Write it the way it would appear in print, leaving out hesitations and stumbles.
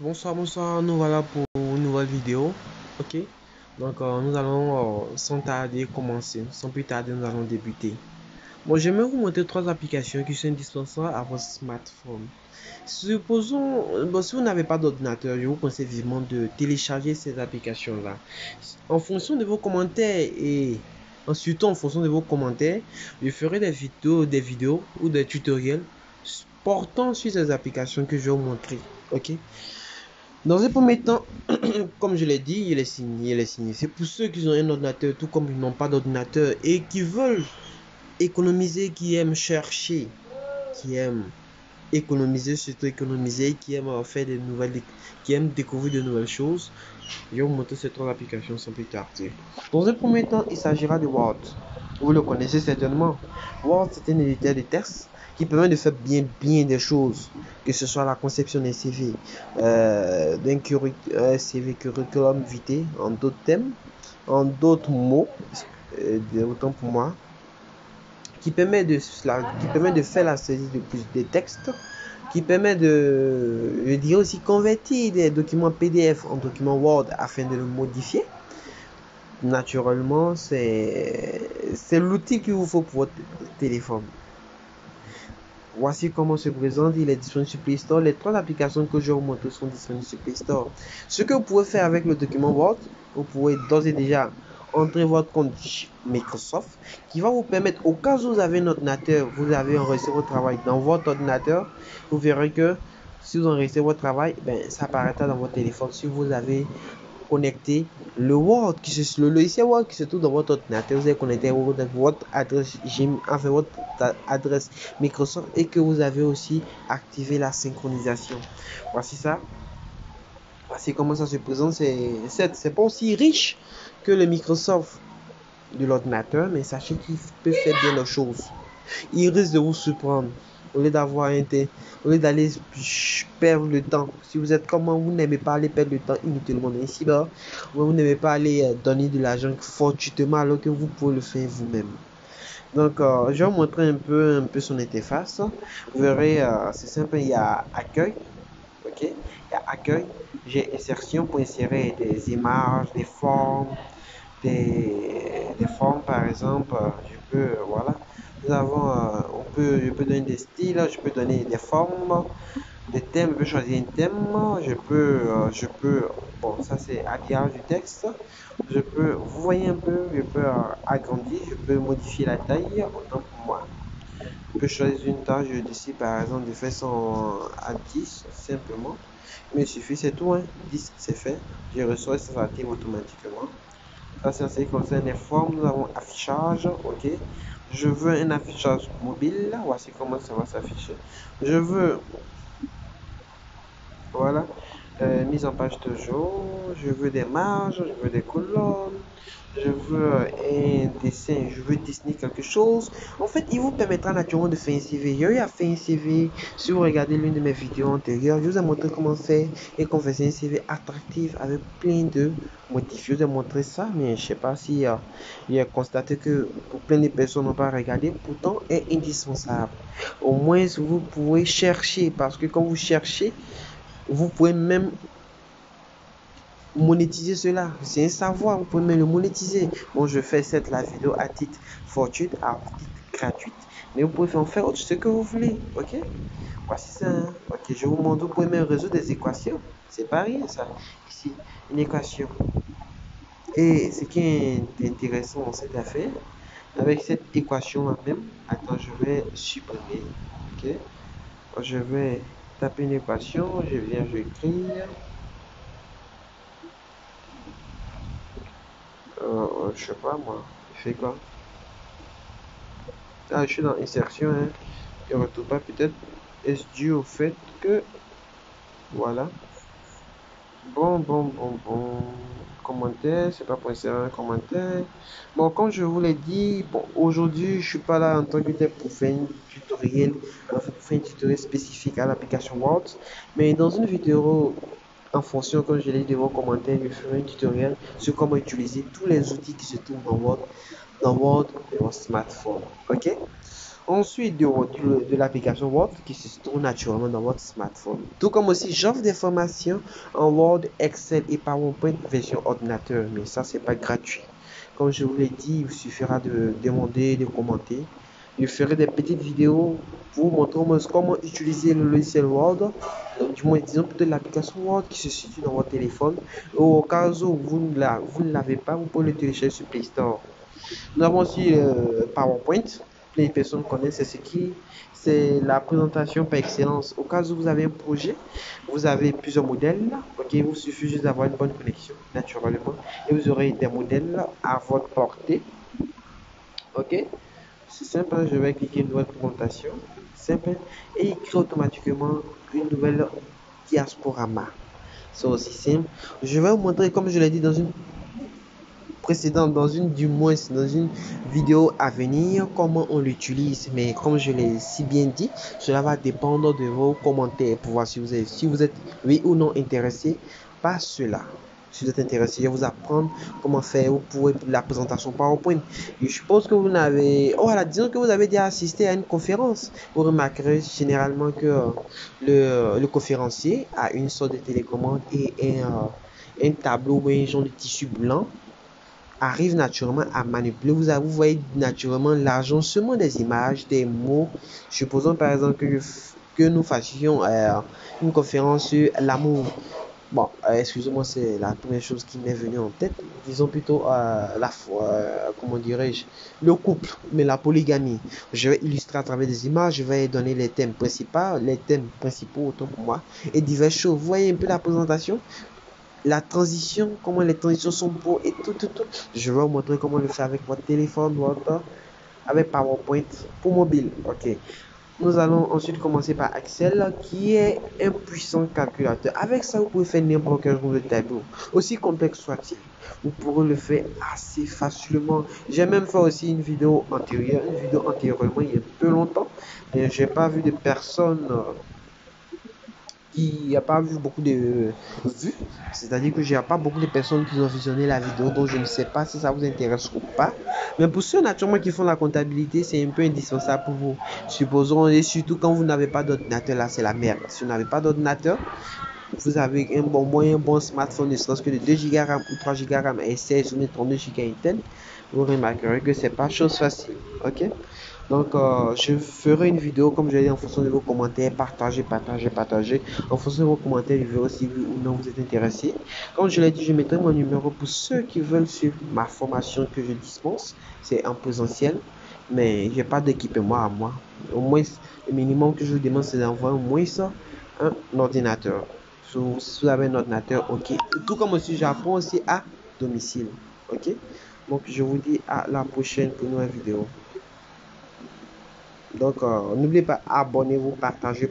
Bonsoir, bonsoir, nous voilà pour une nouvelle vidéo. Ok, donc nous allons sans tarder commencer. Sans plus tarder, nous allons débuter. Bon, j'aimerais vous montrer trois applications qui sont indispensables à votre smartphone. Supposons, bon, si vous n'avez pas d'ordinateur, je vous conseille vivement de télécharger ces applications-là. En fonction de vos commentaires et ensuite en fonction de vos commentaires, je ferai des vidéos ou des tutoriels portant sur ces applications que je vais vous montrer. Ok. Dans un premier temps, comme je l'ai dit, il est signé. C'est pour ceux qui ont un ordinateur, tout comme ils n'ont pas d'ordinateur et qui veulent économiser, qui aiment chercher, qui aiment économiser, surtout économiser, qui aiment faire des nouvelles, qui aiment découvrir de nouvelles choses. Je vais vous montrer ces trois applications sans plus tarder. Dans un premier temps, il s'agira de Word. Vous le connaissez certainement. Word, c'est un éditeur de texte qui permet de faire bien des choses, que ce soit la conception d'un CV, CV curriculum vitae, en d'autres thèmes, en d'autres mots, autant pour moi, qui permet de faire la saisie de plus de textes, qui permet de, je dirais aussi, convertir des documents PDF en documents Word afin de le modifier. Naturellement, c'est l'outil qu'il vous faut pour votre téléphone. Voici comment se présente. Il est disponible sur Play Store. Les trois applications que je vais vous montrer sont disponibles sur Play Store. Ce que vous pouvez faire avec le document Word, vous pouvez d'ores et déjà entrer votre compte Microsoft qui va vous permettre, au cas où vous avez un ordinateur, vous avez enregistré votre travail dans votre ordinateur, vous verrez que si vous enregistrez votre travail, ça apparaîtra dans votre téléphone. Si vous avez connecter le logiciel Word qui se trouve dans votre ordinateur, vous allez connecter votre adresse Gmail, enfin votre adresse Microsoft, et que vous avez aussi activé la synchronisation. Voici ça. Voici comment ça se présente. C'est pas aussi riche que le Microsoft de l'ordinateur, mais sachez qu'il peut faire bien les choses. Il risque de vous surprendre. Au lieu d'aller perdre le temps, si vous êtes comme moi, vous n'aimez pas aller perdre le temps inutilement ici là, vous n'aimez pas aller donner de l'argent fortuitement alors que vous pouvez le faire vous-même. Donc, je vais vous montrer un peu son interface. Vous verrez, c'est simple, il y a accueil, ok, il y a accueil, j'ai insertion pour insérer des images, des formes, des formes par exemple, je peux, voilà, nous avons, je peux donner des styles, je peux donner des formes, des thèmes, je peux choisir un thème, bon, ça c'est habillage du texte, vous voyez un peu, je peux agrandir, je peux modifier la taille, autant pour moi. Je peux choisir une taille, je décide par exemple de faire son à 10 simplement, mais il suffit, c'est tout, hein. 10 c'est fait, je reçois, ça s'active automatiquement. Ça, c'est en ce qui concerne les formes. Nous avons affichage. Ok. Je veux un affichage mobile. Voici comment ça va s'afficher. Je veux, voilà, mise en page toujours. Je veux des marges. Je veux des colonnes. Je veux un dessin. Je veux dessiner quelque chose. En fait, il vous permettra naturellement de faire un CV. J'ai eu à faire un CV. Si vous regardez l'une de mes vidéos antérieures, je vous ai montré comment faire et comment faire un CV attractif avec plein de motifs. Je vous ai montré ça, mais je sais pas si il a constaté que pour plein de personnes n'ont pas regardé. Pourtant, est indispensable. Au moins, vous pouvez chercher parce que quand vous cherchez, vous pouvez même monétiser cela. C'est un savoir, vous pouvez même le monétiser. Bon, je fais la vidéo à titre fortuit, à titre gratuit. Mais vous pouvez en faire ce que vous voulez. Ok? Voici ça. Hein. Ok, je vous montre. Vous pouvez même résoudre des équations. C'est pas rien ça. Ici, une équation. Et ce qui est intéressant dans cette affaire, avec cette équation-là même, attends, je vais supprimer. Ok? Je vais taper une équation. Je viens, je écrire. Je sais pas moi. Je fais quoi? Ah, je suis dans insertion, hein. Je ne retrouve pas peut-être. Est-ce dû au fait que. Voilà. Bon. Commentaire, c'est pas pour insérer un commentaire. Bon, comme je vous l'ai dit, bon, aujourd'hui, je suis pas là en tant que tel pour faire un tutoriel, spécifique à l'application Word. Mais dans une vidéo, en fonction, comme je l'ai dit de vos commentaires, je ferai un tutoriel sur comment utiliser tous les outils qui se trouvent dans Word et votre smartphone. Ok? Ensuite, de l'application Word qui se trouve naturellement dans votre smartphone. Tout comme aussi, j'offre des formations en Word, Excel et PowerPoint version ordinateur. Mais ça, c'est pas gratuit. Comme je vous l'ai dit, il vous suffira de demander, de commenter. Je ferai des petites vidéos pour vous montrer comment utiliser le logiciel Word, du moins disons peut-être l'application Word qui se situe dans votre téléphone. Au cas où vous ne l'avez pas, vous pouvez le télécharger sur Play Store. Nous avons aussi PowerPoint. Les personnes connaissent, c'est la présentation par excellence. Au cas où vous avez un projet, vous avez plusieurs modèles, ok, il vous suffit juste d'avoir une bonne connexion, naturellement, et vous aurez des modèles à votre portée, ok. C'est simple, hein, je vais cliquer nouvelle présentation, simple, et il crée automatiquement une nouvelle diasporama. C'est aussi simple. Je vais vous montrer, comme je l'ai dit dans une précédente, dans une vidéo à venir, comment on l'utilise. Mais comme je l'ai si bien dit, cela va dépendre de vos commentaires pour voir si vous êtes oui ou non intéressé par cela. Si vous êtes intéressé, je vais vous apprendre comment faire pour la présentation PowerPoint. Et je suppose que vous n'avez... Oh, voilà, disons que vous avez déjà assisté à une conférence. Vous remarquerez généralement que le conférencier a une sorte de télécommande et un tableau ou un genre de tissu blanc arrive naturellement à manipuler. Vous voyez naturellement l'agencement des images, des mots. Supposons par exemple que nous fassions une conférence sur l'amour. Bon, excusez-moi, c'est la première chose qui m'est venue en tête. Disons plutôt comment dirais-je, le couple, mais la polygamie. Je vais illustrer à travers des images, je vais donner les thèmes principaux autant pour moi, et diverses choses. Vous voyez un peu la présentation, la transition, comment les transitions sont beaux et tout. Je vais vous montrer comment le faire avec votre téléphone, avec PowerPoint pour mobile. Ok. Nous allons ensuite commencer par Excel, qui est un puissant calculateur. Avec ça, vous pouvez faire n'importe quel genre de tableau, aussi complexe soit-il. Vous pourrez le faire assez facilement. J'ai même fait aussi une vidéo antérieurement, il y a peu longtemps. Et j'ai pas vu de personnes qui n'y a pas vu beaucoup de vues, c'est-à-dire que j'ai pas beaucoup de personnes qui ont visionné la vidéo, donc je ne sais pas si ça vous intéresse ou pas. Mais pour ceux naturellement qui font la comptabilité, c'est un peu indispensable pour vous. Supposons, et surtout quand vous n'avez pas d'ordinateur, là c'est la merde. Si vous n'avez pas d'ordinateur, vous avez un bon moyen, un bon smartphone, ne serait-ce que de 2 Go RAM ou 3 Go RAM et 16 ou 32 Go Intel, vous remarquerez que c'est pas chose facile. Ok? Donc, je ferai une vidéo, comme je l'ai dit, en fonction de vos commentaires. Partagez. En fonction de vos commentaires, je verrai si oui ou non vous êtes intéressé. Comme je l'ai dit, je mettrai mon numéro pour ceux qui veulent suivre ma formation que je dispense. C'est en présentiel, mais j'ai pas d'équipement à moi. Au moins, le minimum que je vous demande, c'est d'avoir au moins ça, un ordinateur. Si vous avez un ordinateur, ok. Tout comme aussi, j'apprends aussi à domicile. Ok. Donc, je vous dis à la prochaine pour une nouvelle vidéo. Donc, n'oubliez pas, abonnez-vous, partagez.